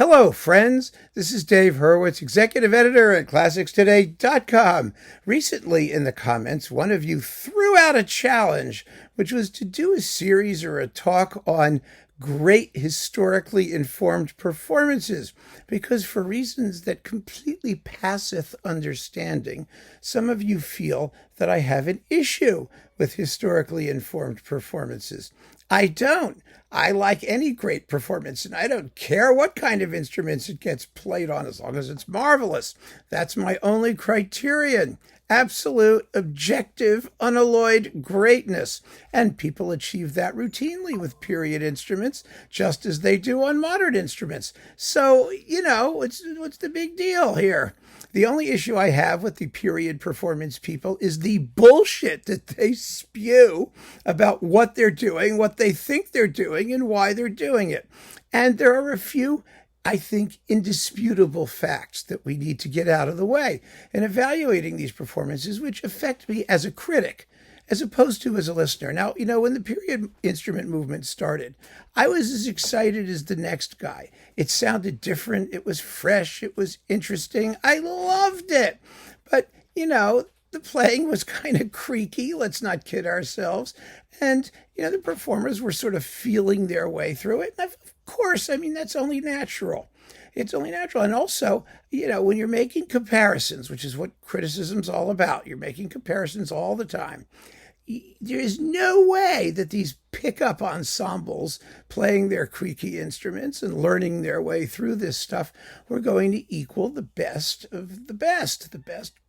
Hello, friends. This is Dave Hurwitz, executive editor at ClassicsToday.com. Recently, in the comments, one of you threw out a challenge, which was to do a series or a talk on great historically informed performances, because for reasons that completely passeth understanding, some of you feel that I have an issue with historically informed performances. I don't. I like any great performance, and I don't care what kind of instruments it gets played on as long as it's marvelous. That's my only criterion. Absolute, objective, unalloyed greatness. And people achieve that routinely with period instruments, just as they do on modern instruments. So, what's the big deal here? The only issue I have with the period performance people is the bullshit that they spew about what they're doing, what they think they're doing, and why they're doing it. And there are a few, I think, indisputable facts that we need to get out of the way in evaluating these performances, which affect me as a critic, as opposed to as a listener. Now, when the period instrument movement started, I was as excited as the next guy. It sounded different. It was fresh. It was interesting. I loved it. But, the playing was kind of creaky. Let's not kid ourselves. And, the performers were sort of feeling their way through it. And of course, that's only natural. It's only natural. And also, when you're making comparisons, which is what criticism's all about, you're making comparisons all the time. There is no way that these pickup ensembles playing their creaky instruments and learning their way through this stuff were going to equal the best of the best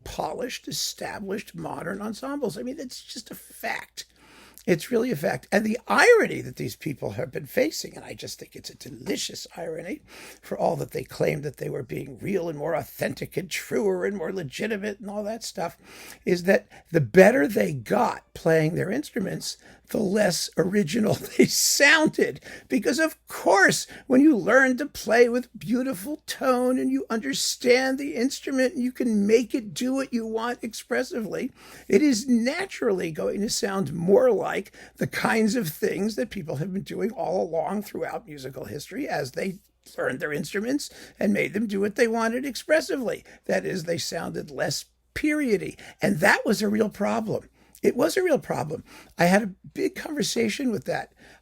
polished, established, modern ensembles. That's just a fact. It's really a fact. And the irony that these people have been facing, and I just think it's a delicious irony, for all that they claimed that they were being real and more authentic and truer and more legitimate and all that stuff, is that the better they got playing their instruments, the less original they sounded. Because of course, when you learn to play with beautiful tone and you understand the instrument and you can make it do what you want expressively, it is naturally going to sound more like the kinds of things that people have been doing all along throughout musical history as they learned their instruments and made them do what they wanted expressively. That is, they sounded less periody. And that was a real problem. It was a real problem. I had a big conversation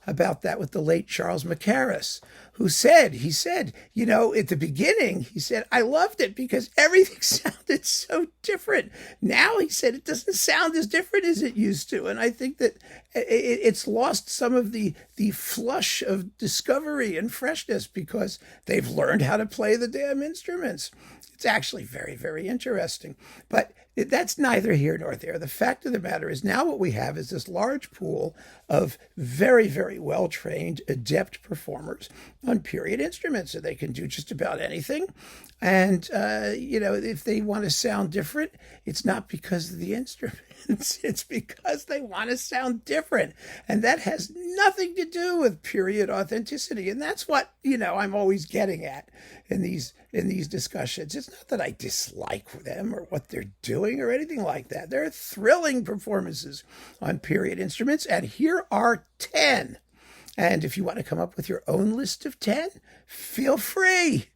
about that with the late Charles Mackerras, who said, at the beginning, he said, I loved it because everything sounded so different. Now, he said, it doesn't sound as different as it used to. And I think that it's lost some of the flush of discovery and freshness because they've learned how to play the damn instruments. It's actually very, very interesting. But that's neither here nor there. The fact of the matter is now what we have is this large pool of very, very well-trained, adept performers on period instruments. So they can do just about anything. And, if they want to sound different, it's not because of the instruments. It's because they want to sound different. And that has nothing to do with period authenticity. And that's what, I'm always getting at in these discussions. It's not that I dislike them or what they're doing or anything like that. They're thrilling performances on period instruments. And here are 10. And if you want to come up with your own list of 10, feel free.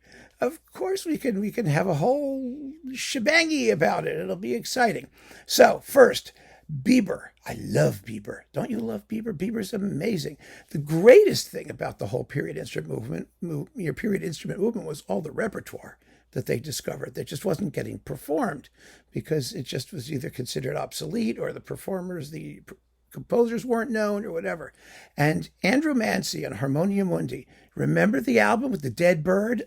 Of course, we can have a whole shebangy about it. It'll be exciting. So first, Biber. I love Biber. Don't you love Biber? Biber's amazing. The greatest thing about the whole period instrument movement was all the repertoire that they discovered that just wasn't getting performed because it just was either considered obsolete or the composers weren't known or whatever. And Andrew Manze on Harmonia Mundi, remember the album with the dead bird?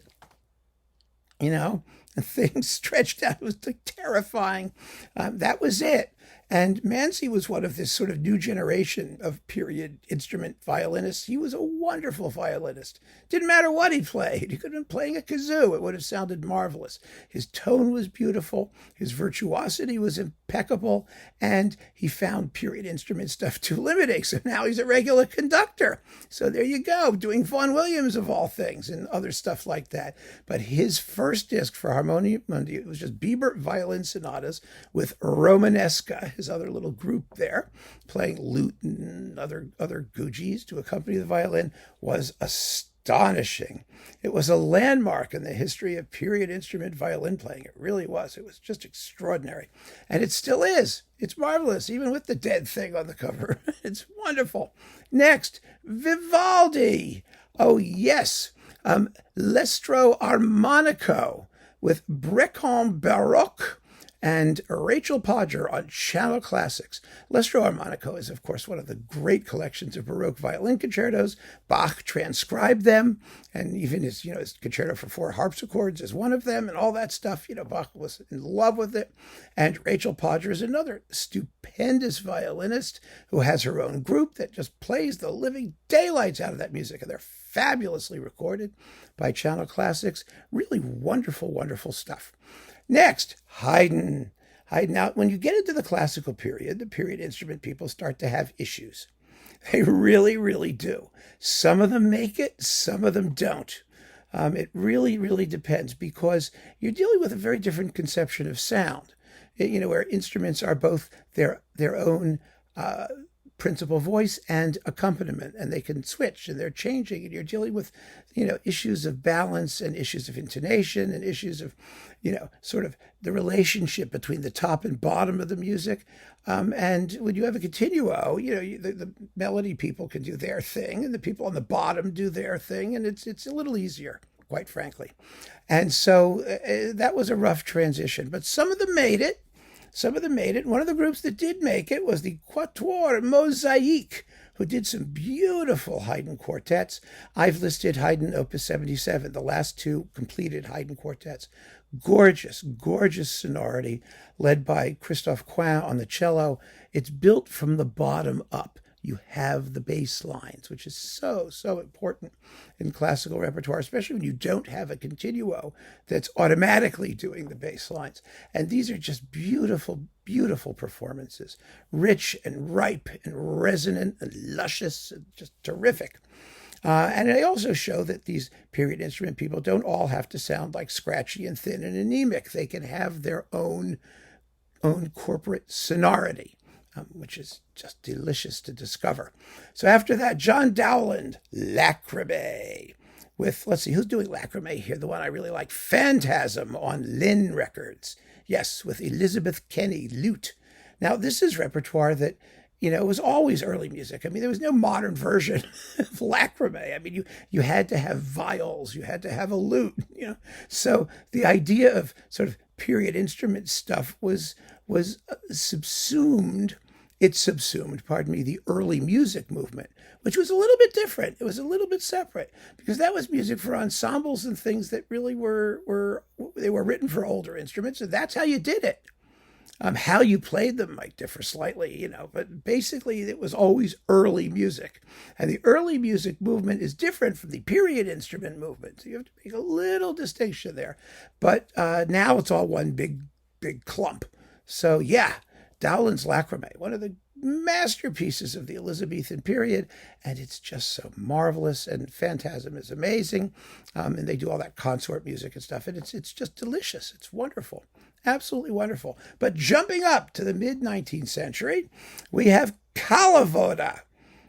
And things stretched out. It was terrifying. That was it. And Manze was one of this sort of new generation of period instrument violinists. He was a wonderful violinist. Didn't matter what he played. He could have been playing a kazoo. It would have sounded marvelous. His tone was beautiful. His virtuosity was impeccable. And he found period instrument stuff too limiting. So now he's a regular conductor. So there you go, doing Vaughan Williams of all things and other stuff like that. But his first disc for Harmonia Mundi, it was just Biber violin sonatas with Romanesca, his other little group there, playing lute and other googies to accompany the violin, was astonishing. It was a landmark in the history of period instrument violin playing. It really was. It was just extraordinary. And it still is. It's marvelous, even with the dead thing on the cover. It's wonderful. Next, Vivaldi. Oh, yes. L'Estro Armonico with Brecon Baroque and Rachael Podger on Channel Classics. L'Estro Armonico is, of course, one of the great collections of Baroque violin concertos. Bach transcribed them, and even his concerto for 4 harpsichords is one of them, and all that stuff. Bach was in love with it. And Rachael Podger is another stupendous violinist who has her own group that just plays the living daylights out of that music, and they're fabulously recorded by Channel Classics. Really wonderful, wonderful stuff. Next, Haydn. Now, when you get into the classical period, the period instrument people start to have issues. They really, really do. Some of them make it, some of them don't. It really, really depends, because you're dealing with a very different conception of sound, where instruments are both their own principal voice and accompaniment, and they can switch, and they're changing, and you're dealing with issues of balance and issues of intonation and issues of sort of the relationship between the top and bottom of the music. And when you have a continuo, the melody people can do their thing, and the people on the bottom do their thing, and it's a little easier, quite frankly. And so that was a rough transition, but some of them made it. One of the groups that did make it was the Quatuor Mosaïques, who did some beautiful Haydn quartets. I've listed Haydn Opus 77, the last 2 completed Haydn quartets. Gorgeous, gorgeous sonority, led by Christoph on the cello. It's built from the bottom up. You have the bass lines, which is so, so important in classical repertoire, especially when you don't have a continuo that's automatically doing the bass lines. And these are just beautiful, beautiful performances, rich and ripe and resonant and luscious, and just terrific. And they also show that these period instrument people don't all have to sound like scratchy and thin and anemic. They can have their own corporate sonority, which is just delicious to discover. So after that, John Dowland, Lachrimae, with, let's see, who's doing Lachrimae here? The one I really like, Phantasm on LINN Records. Yes, with Elizabeth Kenny, lute. Now, this is repertoire that, it was always early music. I mean, there was no modern version of Lachrimae. I mean, you had to have viols, you had to have a lute, So the idea of sort of period instrument stuff was subsumed. It subsumed, the early music movement, which was a little bit different. It was a little bit separate, because that was music for ensembles and things that really were written for older instruments, and that's how you did it. How you played them might differ slightly, but basically it was always early music. And the early music movement is different from the period instrument movement. So you have to make a little distinction there. But now it's all one big clump. So yeah, Dowland's Lachrimae, one of the masterpieces of the Elizabethan period, and it's just so marvelous, and Phantasm is amazing, and they do all that consort music and stuff, and it's just delicious. It's wonderful, absolutely wonderful. But jumping up to the mid-19th century, we have Kalliwoda.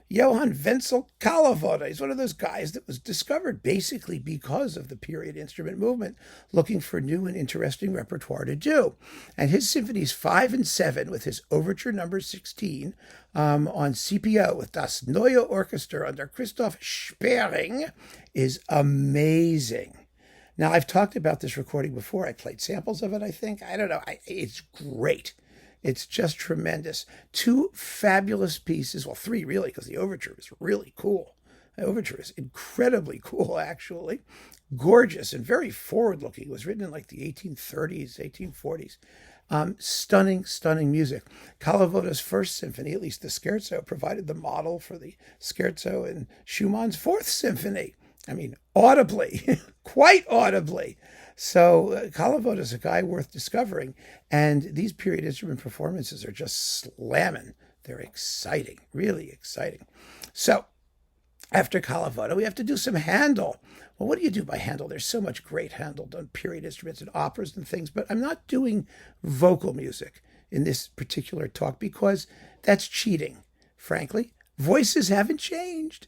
Johann Wenzel Kalliwoda. He's one of those guys that was discovered basically because of the period instrument movement, looking for new and interesting repertoire to do. And his symphonies 5 and 7, with his Overture number 16 on CPO with Das Neue Orchester under Christoph Spering, is amazing. Now, I've talked about this recording before. I played samples of it, I think. I don't know. It's great. It's just tremendous. 2 fabulous pieces. Well, 3 really, because the Overture is really cool. The Overture is incredibly cool, actually. Gorgeous and very forward-looking. It was written in like the 1830s, 1840s. Stunning, stunning music. Kalliwoda's first symphony, at least the scherzo, provided the model for the scherzo in Schumann's 4th symphony. I mean, audibly, quite audibly. So Kalliwoda is a guy worth discovering, and these period instrument performances are just slamming. They're exciting, really exciting. So after Kalliwoda, we have to do some Handel. Well, what do you do by Handel? There's so much great Handel done, period instruments and operas and things, but I'm not doing vocal music in this particular talk because that's cheating, frankly. Voices haven't changed.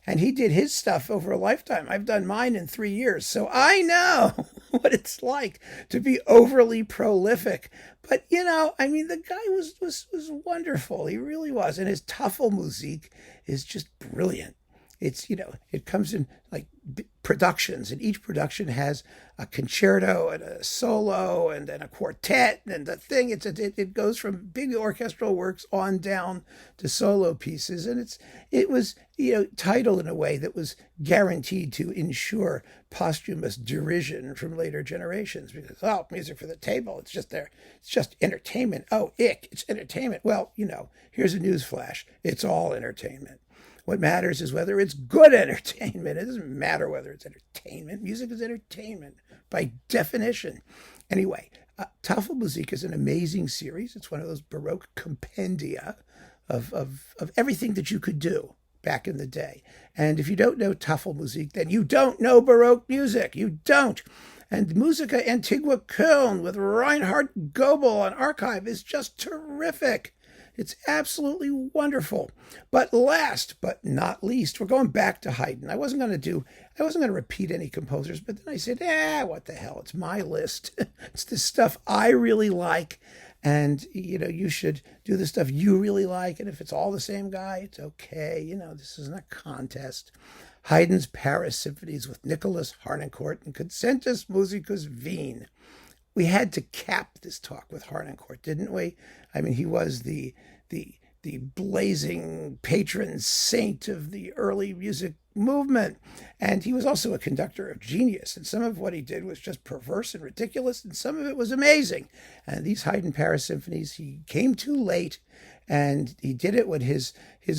And he did his stuff over a lifetime. I've done mine in 3 years. So I know what it's like to be overly prolific. But, I mean, the guy was wonderful. He really was. And his Tafelmusik is just brilliant. It's, it comes in like productions, and each production has a concerto and a solo and then a quartet and the thing. It goes from big orchestral works on down to solo pieces, and it was titled in a way that was guaranteed to ensure posthumous derision from later generations, because music for the table, it's just entertainment. It's entertainment. Well, here's a news flash: it's all entertainment. What matters is whether it's good entertainment. It doesn't matter whether it's entertainment. Music is entertainment by definition. Anyway, Tafelmusik is an amazing series. It's one of those Baroque compendia of everything that you could do back in the day. And if you don't know Tafelmusik, then you don't know Baroque music. You don't. And Musica Antigua Köln with Reinhard Goebel on archive is just terrific. It's absolutely wonderful. But last but not least, we're going back to Haydn. I wasn't going to repeat any composers, but then I said, what the hell? It's my list. It's the stuff I really like. And, you should do the stuff you really like. And if it's all the same guy, it's okay. This isn't a contest. Haydn's Paris Symphonies with Nicholas Harnoncourt and Concertos Musicus Wien. We had to cap this talk with Harnoncourt, didn't we? I mean, he was the blazing patron saint of the early music movement. And he was also a conductor of genius. And some of what he did was just perverse and ridiculous, and some of it was amazing. And these Haydn Paris Symphonies, he came too late, and he did it when his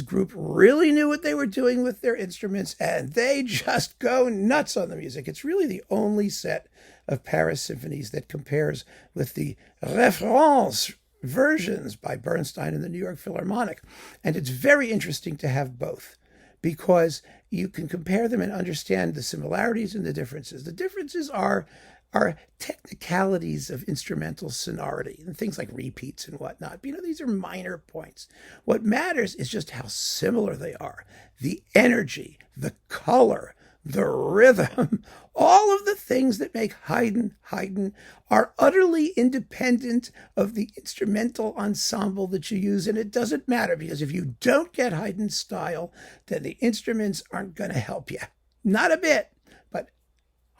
group really knew what they were doing with their instruments, and they just go nuts on the music. It's really the only set of Paris Symphonies that compares with the Référence versions by Bernstein and the New York Philharmonic. And it's very interesting to have both, because you can compare them and understand the similarities and the differences. The differences are technicalities of instrumental sonority and things like repeats and whatnot. These are minor points. What matters is just how similar they are. The energy, the color, the rhythm, all of the things that make Haydn are utterly independent of the instrumental ensemble that you use. And it doesn't matter, because if you don't get Haydn's style, then the instruments aren't going to help you. Not a bit. But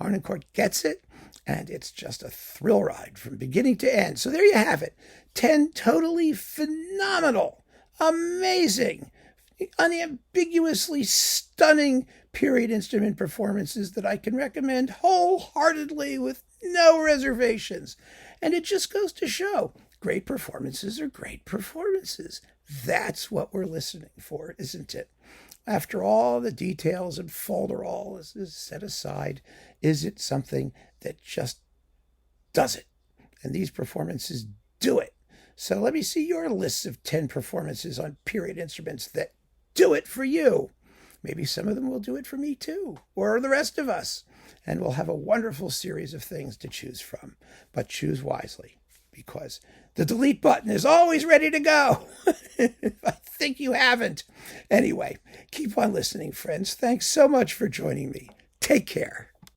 Harnoncourt gets it, and it's just a thrill ride from beginning to end. So there you have it. 10 totally phenomenal, amazing, unambiguously stunning period instrument performances that I can recommend wholeheartedly with no reservations. And it just goes to show, great performances are great performances. That's what we're listening for, isn't it? After all the details and folderol is set aside, is it something that just does it? And these performances do it. So let me see your lists of 10 performances on period instruments that do it for you. Maybe some of them will do it for me too, or the rest of us. And we'll have a wonderful series of things to choose from. But choose wisely, because the delete button is always ready to go. I think you haven't. Anyway, keep on listening, friends. Thanks so much for joining me. Take care.